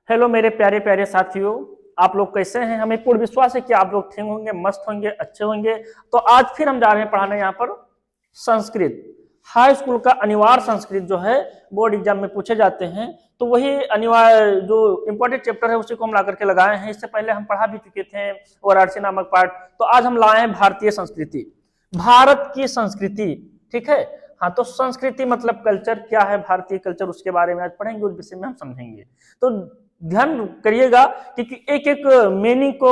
Hello मेरे प्यारे प्यारे साथियों, आप लोग कैसे हैं। हमें पूर्ण विश्वास है कि आप लोग ठीक होंगे, मस्त होंगे, अच्छे होंगे। तो आज फिर हम जा रहे हैं पढ़ाने यहाँ पर संस्कृत। हाई स्कूल का अनिवार्य संस्कृत जो है बोर्ड एग्जाम में पूछे जाते हैं, तो वही अनिवार्य जो इम्पोर्टेंट चैप्टर है उसी को हम ला करके लगाए हैं। इससे पहले हम पढ़ा भी चुके थे वाराणसी नामक पाठ। तो आज हम लाए हैं भारतीय संस्कृति, भारत की संस्कृति। ठीक है, हाँ, तो संस्कृति मतलब कल्चर क्या है, भारतीय कल्चर, उसके बारे में आज पढ़ेंगे, उस विषय में हम समझेंगे। तो ध्यान करिएगा क्योंकि एक एक मीनिंग को,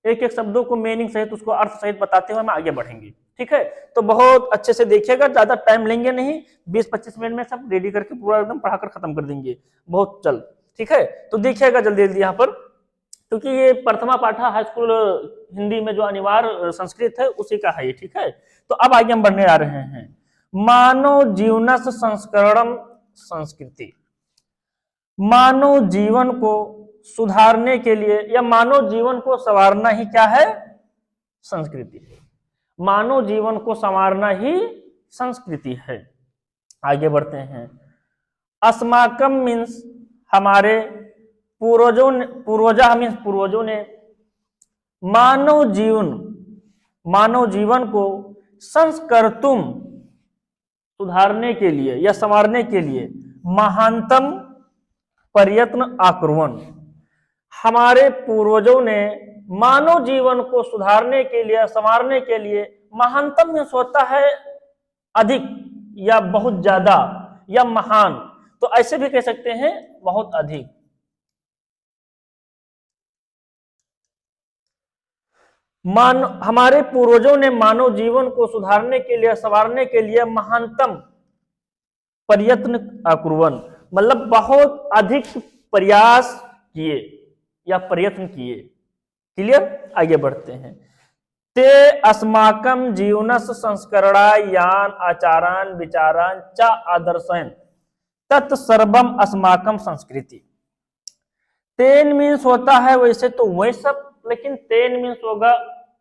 एक एक शब्दों को मीनिंग सहित, उसको अर्थ सहित बताते हुए हम आगे बढ़ेंगे। ठीक है, तो बहुत अच्छे से देखिएगा, ज्यादा टाइम लेंगे नहीं, 20-25 मिनट में सब रेडी करके पूरा एकदम पढ़ाकर खत्म कर देंगे बहुत जल्द। ठीक है, तो देखिएगा जल्दी जल्दी यहाँ पर, क्योंकि ये प्रथमा पाठा हाई स्कूल हिंदी में जो अनिवार्य संस्कृत है उसी का है ये। ठीक है, तो अब आगे हम बढ़ने आ रहे हैं। मानव जीवनस संस्करणम संस्कृति। मानव जीवन को सुधारने के लिए या मानव जीवन को संवारना ही क्या है, संस्कृति है। मानव जीवन को संवारना ही संस्कृति है। आगे बढ़ते हैं। अस्माकम मीन्स हमारे पूर्वजों ने, पूर्वजा मीन्स पूर्वजों ने मानव जीवन को संस्कर्तुम सुधारने के लिए या संवारने के लिए महानतम प्रयत्न आकुर्वन। हमारे पूर्वजों ने मानव जीवन को सुधारने के लिए, संवारने के लिए, महानतम में होता है अधिक या बहुत ज्यादा या महान, तो ऐसे भी कह सकते हैं बहुत अधिक। हमारे पूर्वजों ने मानव जीवन को सुधारने के लिए, संवारने के लिए महानतम प्रयत्न आकुर्वन, मतलब बहुत अधिक प्रयास किए या प्रयत्न किए। क्लियर, आगे बढ़ते हैं। ते अस्माकम जीवनस संस्करणायान आचारान विचारान च आदर्शन तत्सर्वम अस्माकम संस्कृति। तेन मीन्स होता है वैसे तो वही सब, लेकिन तेन मीन्स होगा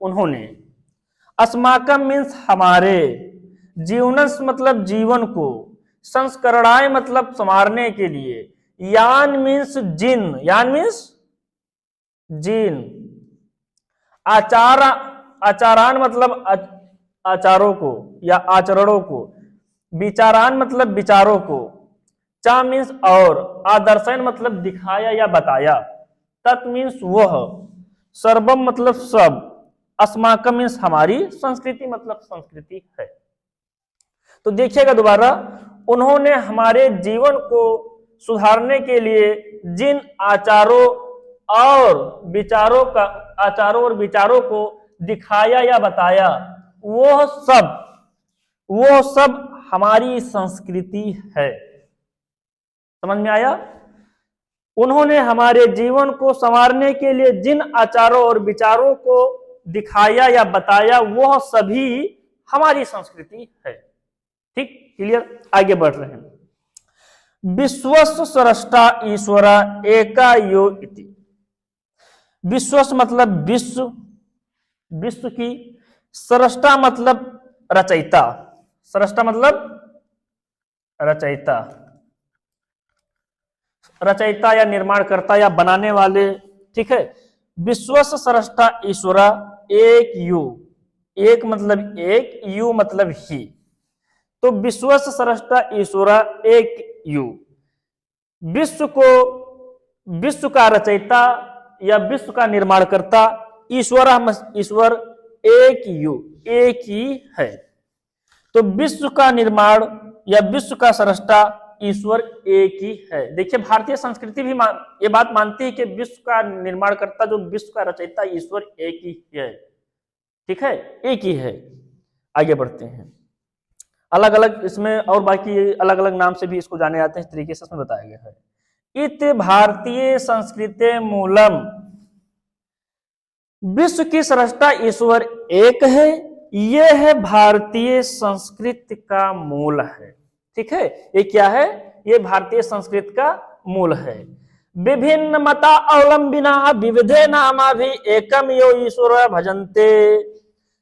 उन्होंने। अस्माकम मीन्स हमारे, जीवनस मतलब जीवन को, संस्करणाय मतलब संवारने के लिए, यान मीन्स जिन, यान मीन्स जिन, आचारान मतलब आचारों को या आचरणों को, विचारान मतलब विचारों को, चा मीन्स और, आदर्शन मतलब दिखाया या बताया, तत् मीन्स वह, सर्वम मतलब सब, अस्माकम मीन्स हमारी, संस्कृति मतलब संस्कृति है। तो देखिएगा दोबारा, उन्होंने हमारे जीवन को सुधारने के लिए जिन आचारों और विचारों को दिखाया या बताया, वो सब हमारी संस्कृति है। समझ में आया? उन्होंने हमारे जीवन को संवारने के लिए जिन आचारों और विचारों को दिखाया या बताया, वह सभी हमारी संस्कृति है। ठीक, क्लियर, आगे बढ़ रहे हैं। विश्वस्य स्रष्टा ईश्वरा एका यो इति। विश्वस मतलब विश्व, विश्व की, स्रष्टा मतलब रचयिता, स्रष्टा मतलब रचयिता, रचयिता या निर्माणकर्ता या बनाने वाले। ठीक है, विश्वस स्रष्टा ईश्वरा एक यु, एक मतलब एक, यु मतलब ही, तो विश्वस स्रष्टा ईश्वरा एक यु, विश्व को, विश्व का रचयिता या विश्व का निर्माणकर्ता ईश्वर एक यु, एक ही है। तो विश्व का निर्माण या विश्व का स्रष्टा ईश्वर एक ही है। देखिए, भारतीय संस्कृति भी ये बात मानती है कि विश्व का निर्माणकर्ता, जो विश्व का रचयिता, ईश्वर एक ही है। ठीक है, एक ही है। आगे बढ़ते हैं। अलग अलग इसमें और बाकी अलग अलग नाम से भी इसको जाने जाते हैं, इस तरीके से इसमें बताया गया है। इत भारतीय संस्कृति मूलम, विश्व की सृष्टा ईश्वर एक है, यह है भारतीय संस्कृति का मूल है। ठीक है, ये क्या है, ये भारतीय संस्कृति का मूल है। विभिन्न मता अवलंबिना विविधे नामा भी एकम यो ईश्वर भजन्ते।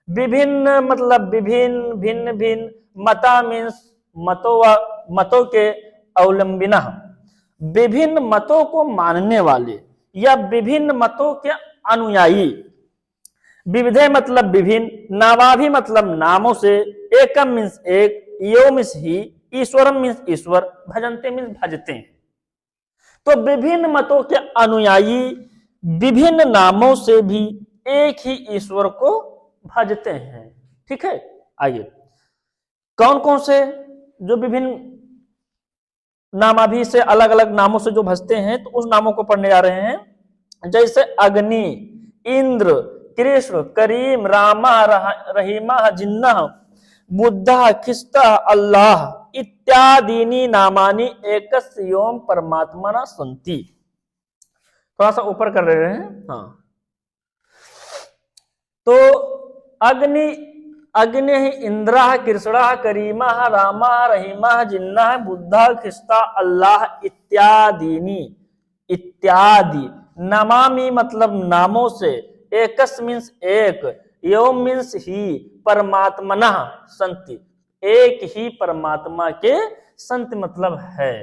विभिन्न मतलब विभिन्न, भिन्न भिन्न, मता मीन्स मतों के अवलंबिना, विभिन्न मतों को मानने वाले या विभिन्न मतों के अनुयायी। विविधे मतलब विभिन्न, नामाभि मतलब नामों से, एकम मीन्स एक, यो मीन्स ही, ईश्वरम मीन्स ईश्वर, भजन्ते मीन्स भजते हैं। तो विभिन्न मतों के अनुयायी विभिन्न नामों से भी एक ही ईश्वर को भजते हैं। ठीक है, आइए कौन कौन से जो विभिन्न नामाभि से अलग अलग नामों से जो भजते हैं, तो उस नामों को पढ़ने जा रहे हैं। जैसे अग्नि, इंद्र, कृष्ण, करीम, रामा, रहीमा, जिन्ना, बुद्धा, खिस्ता, अल्लाह इत्यादीनि नामानि एकस्योम परमात्मना सन्ति। थोड़ा सा ऊपर कर रहे हैं। हाँ, तो अग्नि, अग्नि इंद्रा, कृष्णा, करीमा, रामा, रहीमा, जिन्ना, बुद्धा, खिस्ता, अल्लाह इत्यादीनि, इत्यादि नमामि मतलब नामों से, एकस मीन्स एक, यो मीन्स ही, परमात्मना संति एक ही परमात्मा के संत मतलब है।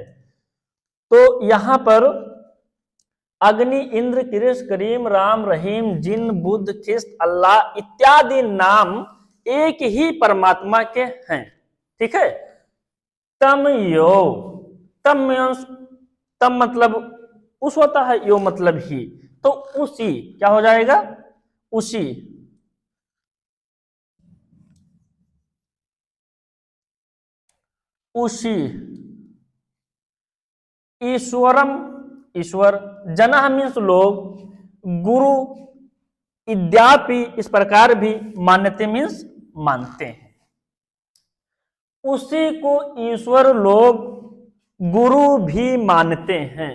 तो यहां पर अग्नि, इंद्र, कृष्ण, करीम, राम, रहीम, जिन, बुद्ध, खिस्त, अल्लाह इत्यादि नाम एक ही परमात्मा के हैं। ठीक है। तम यो, तम मतलब उस होता है, यो मतलब ही, तो उसी क्या हो जाएगा, उसी, उसी ईश्वरम ईश्वर, जनः मीन्स लोग, गुरु इद्यापि इस प्रकार भी, मान्यते मीन्स मानते हैं। उसी को ईश्वर लोग गुरु भी मानते हैं।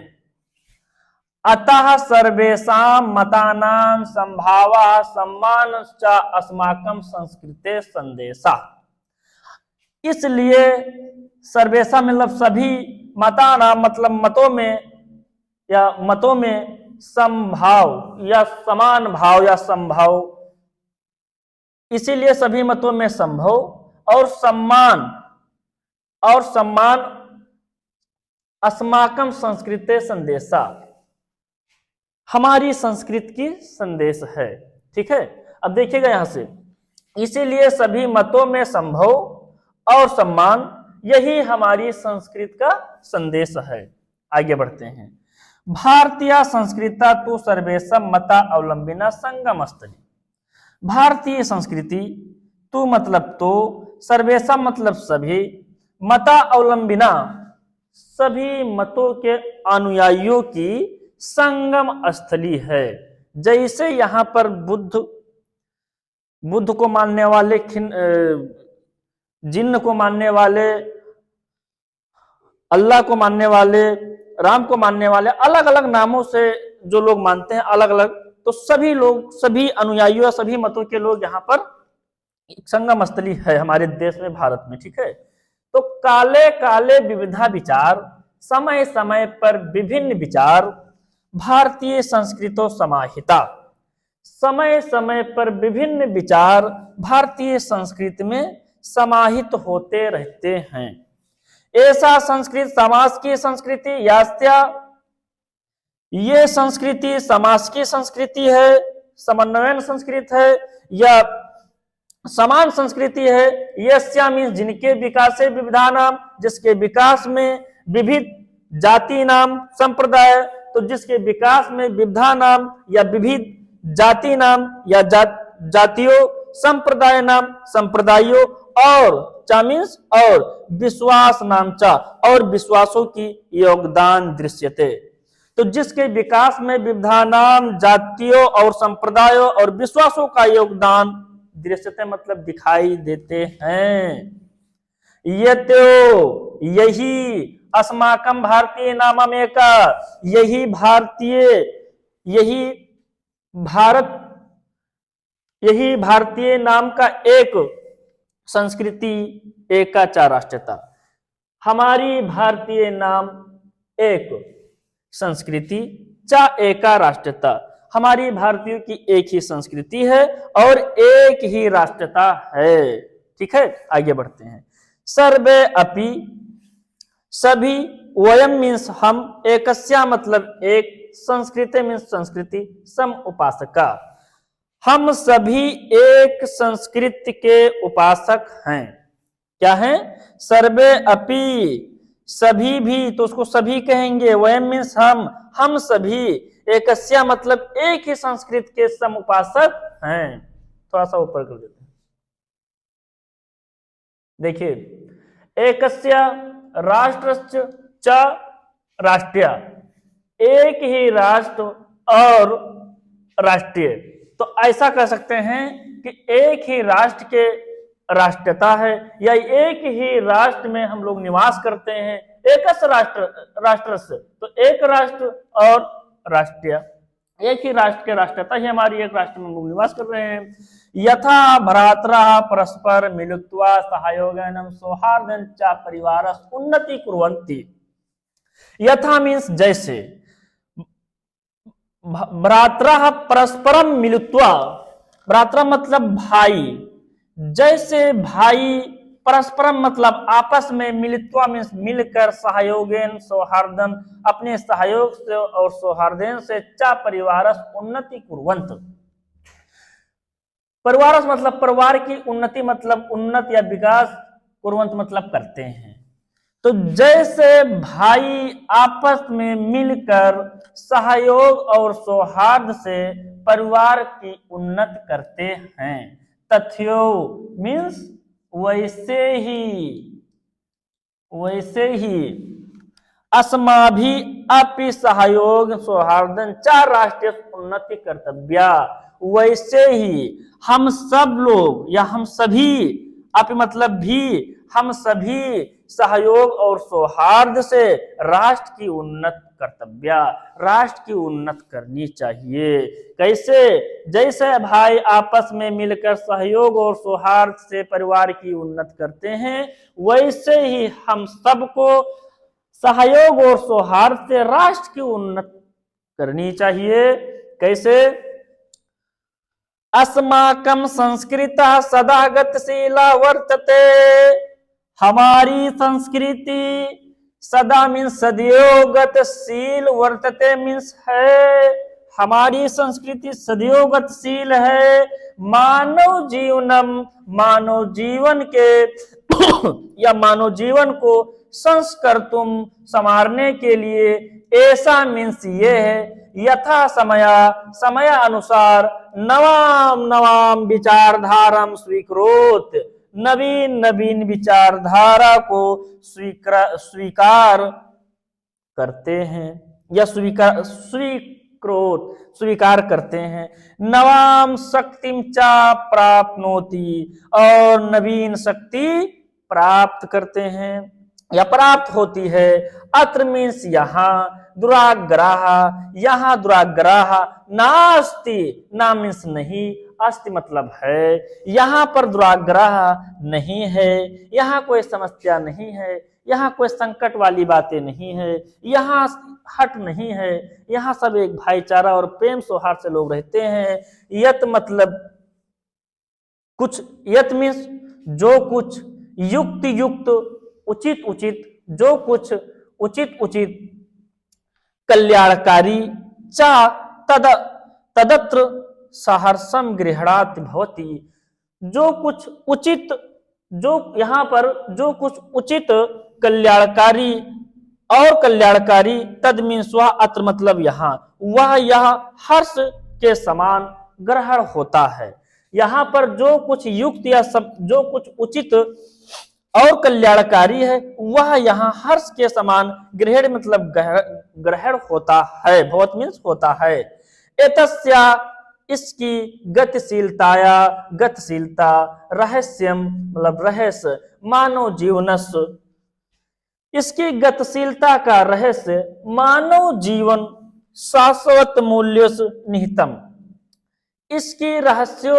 अतः सर्वेषां मतानां संभावः सम्मानश्च अस्माकं संस्कृते संदेशा। इसलिए सर्वेषां मतलब सभी, मतानां मतलब मतों में या मतों में, संभाव या समान भाव या संभाव, इसीलिए सभी मतों में संभव और सम्मान अस्माकम संस्कृते संदेशा, हमारी संस्कृत की संदेश है। ठीक है। अब देखिएगा यहां से, इसीलिए सभी मतों में संभव और सम्मान, यही हमारी संस्कृत का संदेश है। आगे बढ़ते हैं। भारतीय संस्कृता तो सर्वेशम मता अवलंबिना संगम स्थली। भारतीय संस्कृति तू मतलब तो, सर्वेशम मतलब सभी, मता अवलंबिना सभी मतों के अनुयायियों की संगम स्थली है। जैसे यहां पर बुद्ध को मानने वाले, जिन्न को मानने वाले, अल्लाह को मानने वाले, राम को मानने वाले, अलग अलग नामों से जो लोग मानते हैं अलग अलग, तो सभी लोग, सभी अनुयायियों, सभी मतों के लोग यहाँ पर संगम स्थली है हमारे देश में, भारत में। ठीक है। तो काले काले विविधा विचार, समय समय पर विभिन्न विचार, भारतीय संस्कृतो समाहिता, समय समय पर विभिन्न विचार भारतीय संस्कृति में समाहित होते रहते हैं। ऐसा संस्कृत समाज की संस्कृति यास्त्या, ये संस्कृति समाज की संस्कृति है, समन्वयन संस्कृत है या समान संस्कृति है। यस्या मीन्स जिनके विकास से विविधा नाम, जिसके विकास में विविध जाति नाम संप्रदाय, तो जिसके विकास में विविधा नाम या विविध जाति नाम या जातियों, संप्रदाय नाम संप्रदायों, और चा मीन्स और, विश्वास नाम चा और विश्वासों की योगदान दृश्यते। तो जिसके विकास में विविधा नाम, जातियों और संप्रदायों और विश्वासों का योगदान दृश्यते मतलब दिखाई देते हैं। ये तो यही अस्माकम भारतीय नामम एका, यही भारतीय, यही भारत, यही भारतीय नाम का एक संस्कृति, एका चा राष्ट्रता, हमारी भारतीय नाम एक संस्कृति, चा एका राष्ट्रता, हमारी भारतीयों की एक ही संस्कृति है और एक ही राष्ट्रता है। ठीक है। आगे बढ़ते हैं। सर्वे अपि, सभी वयम मीन्स हम, एकस्या मतलब एक, संस्कृति मीन्स संस्कृति, सम उपासका हम सभी एक संस्कृति के उपासक हैं। क्या है? सर्वे अपि, सभी भी, तो उसको सभी कहेंगे। वयम मीन्स हम सभी, एकस्या मतलब एक ही संस्कृत के सम उपासक हैं। थोड़ा सा ऊपर कर देते हैं, देखिए, एकस्या राष्ट्रस्य च राष्ट्रीय, एक ही राष्ट्र और राष्ट्रीय। तो ऐसा कर सकते हैं कि एक ही राष्ट्र के राष्ट्रीयता है, या एक ही राष्ट्र में हम लोग निवास करते हैं। एकस राष्ट्र से, तो एक राष्ट्र और राष्ट्रीय, एक ही राष्ट्र के राष्ट्रीयता ही हमारी, एक राष्ट्र में हम लोग निवास कर रहे हैं। यथा भ्रातरा परस्पर मिलित्वा सहयोगेन सौहार्देन च परिवारस्य उन्नति कुर्वन्ति। यथा मीन्स जैसे, भ्रातरा परस्परम मिलित्वा, भ्रातरा मतलब भाई, जैसे भाई, परस्परम मतलब आपस में, मिलित्वा मीन्स मिलकर, सहयोगेन सौहार्दन अपने सहयोग से और सौहार्देन से, चा परिवारस उन्नति कुर्वन्त, परिवारस मतलब परिवार की उन्नति मतलब उन्नत या विकास, कुर्वन्त मतलब करते हैं। तो जैसे भाई आपस में मिलकर सहयोग और सौहार्द से परिवार की उन्नति करते हैं, तथ्यो मीन्स वैसे ही अस्माभि अपि सहयोग सौहार्दन च राष्ट्रीय उन्नति कर्तव्या, वैसे ही हम सब लोग या हम सभी, अपि मतलब भी, हम सभी सहयोग और सौहार्द से राष्ट्र की उन्नति कर्तव्य, राष्ट्र की उन्नति करनी चाहिए। कैसे? जैसे भाई आपस में मिलकर सहयोग और सौहार्द से परिवार की उन्नति करते हैं, वैसे ही हम सबको सहयोग और सौहार्द से राष्ट्र की उन्नति करनी चाहिए। कैसे? अस्माकं संस्कृतः सदा गतिशीला वर्तते, हमारी संस्कृति सदा मीन्स सदैव गतिशील, वर्तते मीन्स है, हमारी संस्कृति सदैव गतिशील है। मानव जीवन के या मानव जीवन को संस्कर्तुम संवारने के लिए, ऐसा मीन्स ये है, यथा समय अनुसार नवाम विचारधारा स्वीकृत, नवीन विचारधारा को स्वीकार करते हैं या स्वीकार करते हैं। नवाम शक्तिम चा प्राप्नोति, और नवीन शक्ति प्राप्त करते हैं या प्राप्त होती है। अत्र मीन्स यहाँ, दुराग्रह, यहाँ दुराग्रह नास्ति, ना मीन्स नहीं, अस्ति मतलब है, यहाँ पर दुराग्रह नहीं है, यहाँ कोई समस्या नहीं है, यहाँ कोई संकट वाली बातें नहीं है, यहाँ हट नहीं है, यहाँ सब एक भाईचारा और प्रेम सौहार्द से लोग रहते हैं। यत मतलब कुछ, यत मीन्स जो कुछ, युक्त उचित, जो कुछ उचित, कल्याणकारी, चा तदत्र सहर्षम गृह्णाति भवति, जो कुछ उचित, जो यहाँ पर जो कुछ उचित, कल्याणकारी और कल्याणकारी, तद मीन्स वह, अत्र मतलब यहाँ, वह यह हर्ष के समान ग्रहण होता है। यहाँ पर जो कुछ युक्त या सब, जो कुछ उचित और कल्याणकारी है, वह यहाँ हर्ष के समान ग्रहण मतलब ग्रहण होता है, भवत मीन्स होता है। एतस्या इसकी गतिशीलता रहस्यम मतलब रहस्य, मानव जीवनस्य, इसकी गतिशीलता का रहस्य मानव जीवन शाश्वत मूल्य निहितम, इसकी रहस्य,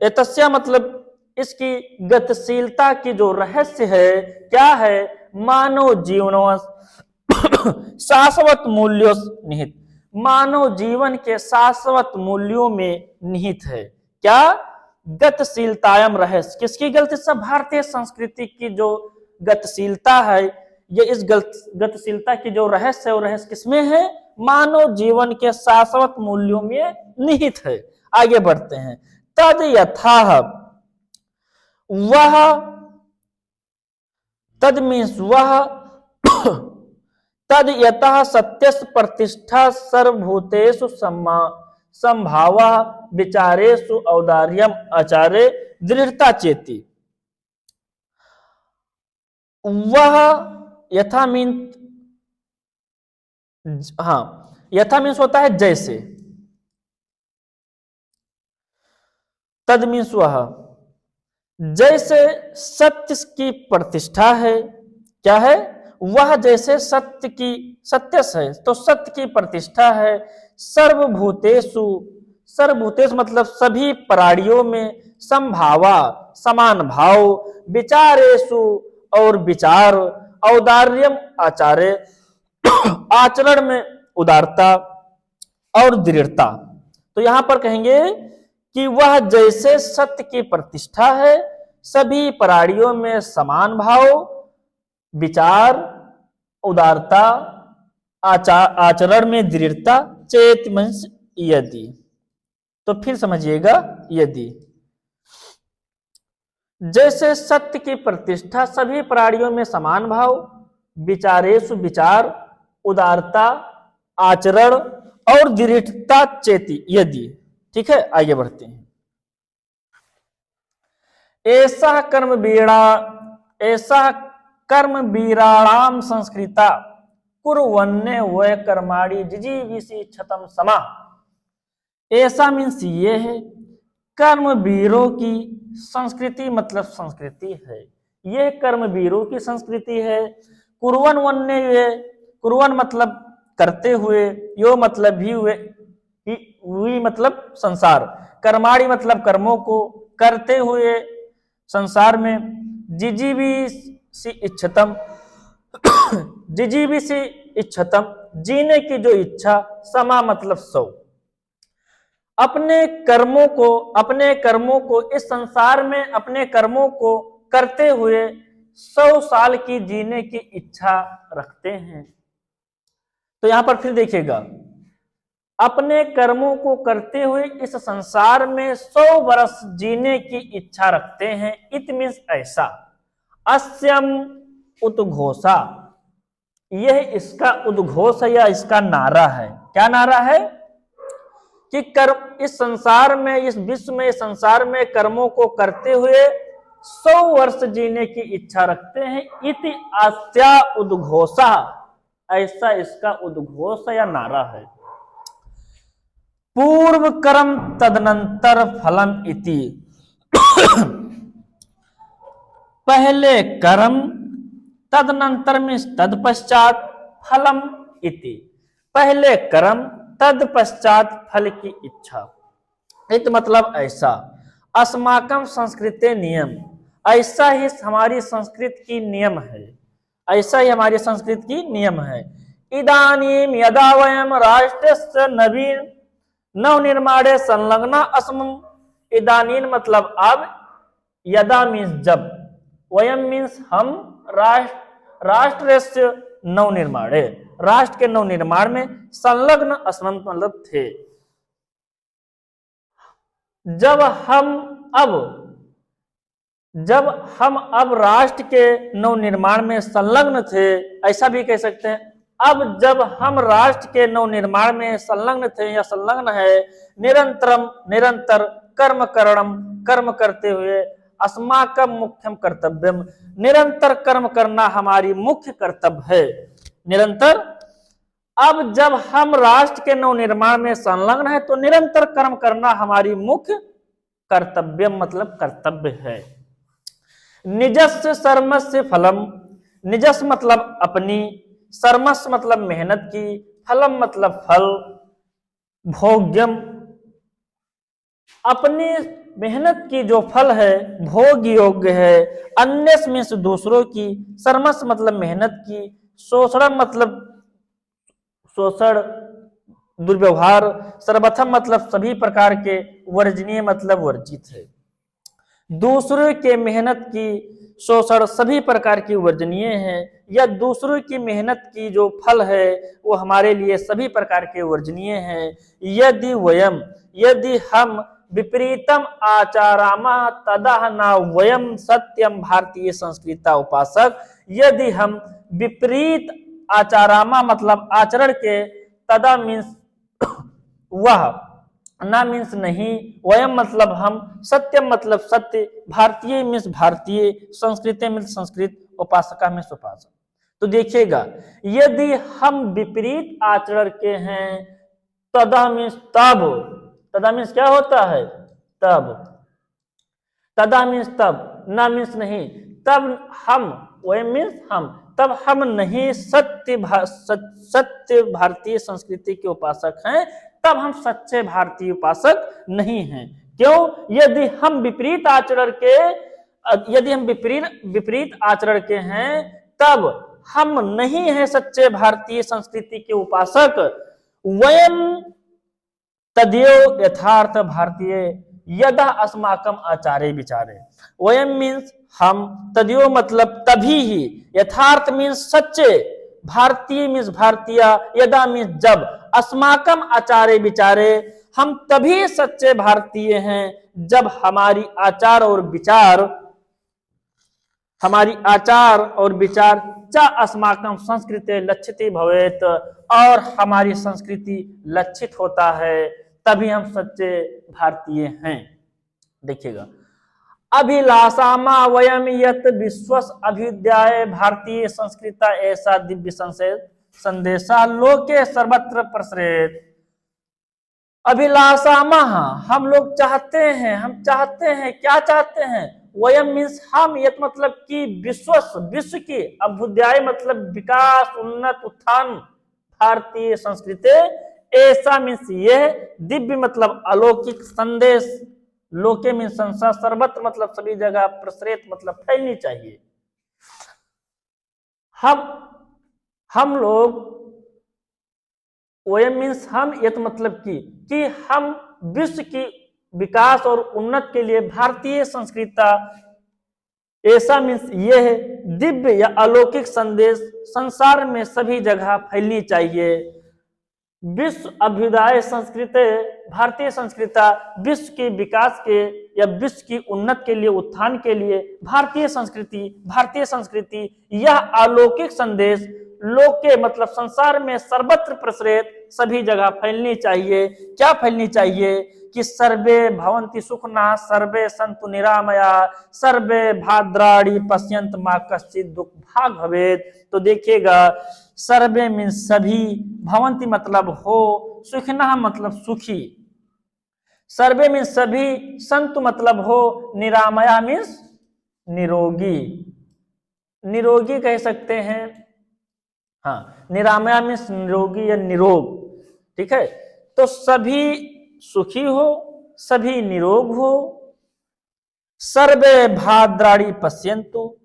एतस्या मतलब इसकी गतिशीलता की जो रहस्य है, क्या है? मानव जीवन शाश्वत मूल्यों निहित, मानव जीवन के शाश्वत मूल्यों में निहित है। क्या? गतिशीलतायम रहस्य, किसकी गलती? सब भारतीय संस्कृति की जो गतिशीलता है, ये इस गतिशीलता की जो रहस्य है वो रहस्य किसमें है? मानव जीवन के शाश्वत मूल्यों में निहित है। आगे बढ़ते हैं। तद यथाह वह, तद मीन्स वह, तद यतः सत्यस प्रतिष्ठा सर्वभूतेषु संभावा विचारेषु औदार्यम आचारे दृढ़ता चेति। वह यथा मीन, हाँ, यथा मीन्स होता है जैसे, तद मीन्स वह, जैसे सत्य की प्रतिष्ठा है। क्या है? वह जैसे सत्य की, सत्य है तो सत्य की प्रतिष्ठा है। सर्वभूतेषु, सर्वभूतेषु मतलब सभी प्राणियों में, संभावा समान भाव, विचारेषु और विचार, औदार्यम आचार्य आचरण में उदारता और दृढ़ता। तो यहां पर कहेंगे कि वह जैसे सत्य की प्रतिष्ठा है, सभी प्राणियों में समान भाव, विचार, उदारता, आचरण में दृढ़ता, चेत मीन्स यदि। तो फिर समझिएगा, यदि जैसे सत्य की प्रतिष्ठा, सभी प्राणियों में समान भाव, विचारेषु विचार, उदारता, आचरण और दृढ़ता चेति यदि। ठीक है, आगे बढ़ते हैं। ऐसा कर्म बीड़ा, ऐसा कर्म बीराणाम संस्कृता कुर्वन्ने वह कर्माणि जिजीविषि क्षतम समा। ऐसा मीन्स ये है, कर्म वीरों की संस्कृति मतलब संस्कृति है, यह कर्म वीरों की संस्कृति है। कुर्वन वन्ने, कुर्वन मतलब करते हुए, यो मतलब भी हुए, हुई मतलब संसार, कर्माणि मतलब कर्मों को करते हुए संसार में, जिजीविषि इच्छतम, जिजीविषि इच्छतम जीने की जो इच्छा, समा मतलब 100, अपने कर्मों को इस संसार में अपने कर्मों को करते हुए 100 साल की जीने की इच्छा रखते हैं। तो यहां पर फिर देखिएगा, अपने कर्मों को करते हुए इस संसार में 100 वर्ष जीने की इच्छा रखते हैं। इट मीन्स ऐसा, अस्यम उद्घोषा, यह इसका उद्घोष है या इसका नारा है। क्या नारा है? कि कर्म इस संसार में, इस विश्व में, इस संसार में कर्मों को करते हुए 100 वर्ष जीने की इच्छा रखते हैं। इति आस्या उद्घोषा, ऐसा इसका उद्घोष या नारा है। पूर्व कर्म तदनंतर फलम इति, पहले कर्म, तदनंतर में तत्पश्चात, फलम इति, पहले कर्म तत्पश्चात फल की इच्छा। इत मतलब ऐसा, अस्माकं संस्कृते नियम, ऐसा ही हमारी संस्कृत की नियम है, ऐसा ही हमारी संस्कृत की नियम है। इदानीम यदा वयम राष्ट्रस्य नवीन नवनिर्माणे संलग्ना अस्मम्, इदानीन मतलब अब, यदा मीन्स जब, वयम मीन्स हम, राष्ट्रस्य नवनिर्माणे, राष्ट्र के नवनिर्माण में, संलग्न अस्मम् मतलब थे। जब हम अब राष्ट्र के नवनिर्माण में संलग्न थे, ऐसा भी कह सकते हैं। अब जब हम राष्ट्र के नवनिर्माण में संलग्न थे या संलग्न है, निरंतर कर्म करणम, कर्म करते हुए, अस्माकं मुख्यम कर्तव्यम, निरंतर कर्म करना हमारी मुख्य कर्तव्य है। निरंतर, अब जब हम राष्ट्र के नवनिर्माण में संलग्न है तो निरंतर कर्म करना हमारी मुख्य कर्तव्य मतलब कर्तव्य है। निजस्य सर्मस्य फलम, निजस्य मतलब अपनी, सर्मस्य मतलब मेहनत की, फलम मतलब फल, भोग्यम अपनी मेहनत की जो फल है भोग योग्य है, अन्य में से दूसरों की, सर्मस मतलब मेहनत की, शोषण मतलब शोषण, दुर्व्यवहार, सर्वप्रथम मतलब सभी प्रकार के, वर्जनीय मतलब वर्जित है। दूसरों के मेहनत की शोषण सभी प्रकार की वर्जनीय है, या दूसरों की मेहनत की जो फल है वो हमारे लिए सभी प्रकार के वर्जनीय है। यदि हम विपरीतम आचारामा तदा न वयम सत्यम भारतीय संस्कृता उपासक। यदि हम विपरीत आचारामा मतलब आचरण के, तदा मीन्स वह, ना मीन्स नहीं, वयम मतलब हम, सत्यम मतलब सत्य, भारतीय मीन्स भारतीय, संस्कृति मीन्स संस्कृत, उपासका मीन्स उपासक। तो देखिएगा, यदि हम विपरीत आचरण के हैं, तदा मीन्स तब, तदा मीन्स क्या होता है, तब, तदा मीन्स तब, ना मीन्स नहीं, तब हम, वह मीन्स हम, तब हम नहीं सत्य भारतीय संस्कृति के उपासक हैं, तब हम सच्चे भारतीय उपासक नहीं हैं। क्यों? यदि हम विपरीत आचरण के, यदि हम विपरीत आचरण के हैं, तब हम नहीं हैं सच्चे भारतीय संस्कृति के उपासक। वयम तदेव यथार्थ भारतीय यदा अस्माकम आचार्य विचारे। वयम मीन्स हम, तदेव मतलब तभी ही, यथार्थ मीन्स सच्चे, भारतीय मीन्स भारतीय, यदा मीन्स जब, अस्माकम आचार्य विचारे हम तभी सच्चे भारतीय हैं जब हमारी आचार और विचार, हमारी आचार और विचार च अस्माकम संस्कृति लक्षित भवेत, और हमारी संस्कृति लक्षित होता है, तभी हम सच्चे भारतीय हैं। देखिएगा, अभिलाषामा वयम यत विश्वस अभ्युदय भारतीय संस्कृता ऐसा दिव्य संदेशा लोके सर्वत्र प्रसरेत। अभिलाषामा, हम लोग चाहते हैं, हम चाहते हैं, क्या चाहते हैं, वयम मीन्स हम, यत मतलब कि विश्वस, विश्व की, अभ्युदय मतलब विकास, उन्नत, उत्थान, भारतीय संस्कृति, ऐसा मीन्स यह, दिव्य मतलब अलौकिक, संदेश, लोके मीन्स संसार, सर्वत्र मतलब सभी जगह, प्रसरित मतलब फैलनी चाहिए। हम लोग, वयम मीन्स हम, यत मतलब कि हम विश्व की विकास और उन्नत के लिए भारतीय संस्कृति, ऐसा मीन्स यह दिव्य या अलौकिक संदेश संसार में सभी जगह फैलनी चाहिए। विश्व अभ्युदय संस्कृति, भारतीय संस्कृति विश्व के विकास के या विश्व की उन्नत के लिए, उत्थान के लिए भारतीय संस्कृति यह अलौकिक संदेश लोक के मतलब संसार में सर्वत्र प्रसरित, सभी जगह फैलनी चाहिए। क्या फैलनी चाहिए? कि सर्वे भवन्ति सुखना, सर्वे सन्तु निरामया, सर्वे भद्राणि पश्यन्तु मा कश्चित् दुख भाग भवेत्। तो देखिएगा, सर्वे मीन्स सभी, भवन्ति मतलब हो, सुखना मतलब सुखी, सर्वे मीन्स सभी, संतु मतलब हो, निरामया मीन्स निरोगी, निरोगी कह सकते हैं, हाँ, निरामया मीन्स निरोगी या निरोग, ठीक है। तो सभी सुखी हो, सभी निरोग हो, सर्वे भद्राणि पश्यन्तु,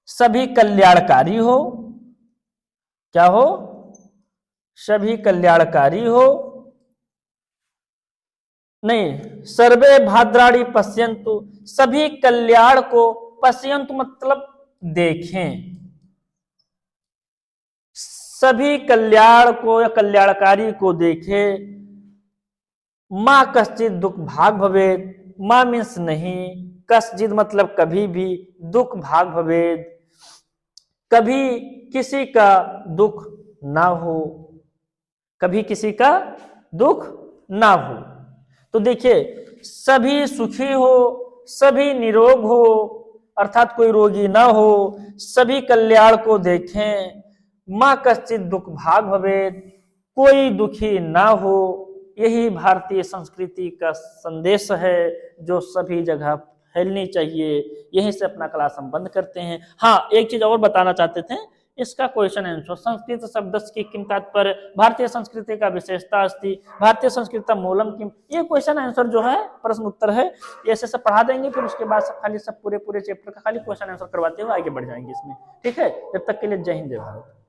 सभी कल्याणकारी हो, क्या हो? सभी कल्याणकारी हो, नहीं, सर्वे भद्राणि पश्यन्तु, सभी कल्याण को, पश्यन्तु मतलब देखें, सभी कल्याण को या कल्याणकारी को देखें। माँ कश्चित् दुख भाग भवेत्, माँ मीन्स नहीं, कश्चित् मतलब कभी भी, दुख भाग भवेत् कभी किसी का दुख ना हो, कभी किसी का दुख ना हो। तो देखिए, सभी सुखी हो, सभी निरोग हो, अर्थात कोई रोगी ना हो, सभी कल्याण को देखें, माँ कश्चित् दुख भाग भवेत्, कोई दुखी ना हो, यही भारतीय संस्कृति का संदेश है जो सभी जगह फैलनी चाहिए। यहीं से अपना क्लास हम बंद करते हैं। हाँ, एक चीज और बताना चाहते थे, इसका क्वेश्चन आंसर, संस्कृत शब्द की किम तात्पर्य, भारतीय संस्कृति का विशेषता अस्ति, भारतीय संस्कृति मूलम किम, ये क्वेश्चन आंसर जो है, प्रश्न उत्तर है, ऐसे सब पढ़ा देंगे, फिर उसके बाद सब खाली सब पूरे चैप्टर का खाली क्वेश्चन आंसर करवाते हुए आगे बढ़ जाएंगे इसमें, ठीक है। जब तक के लिए जय हिंद जय भारत।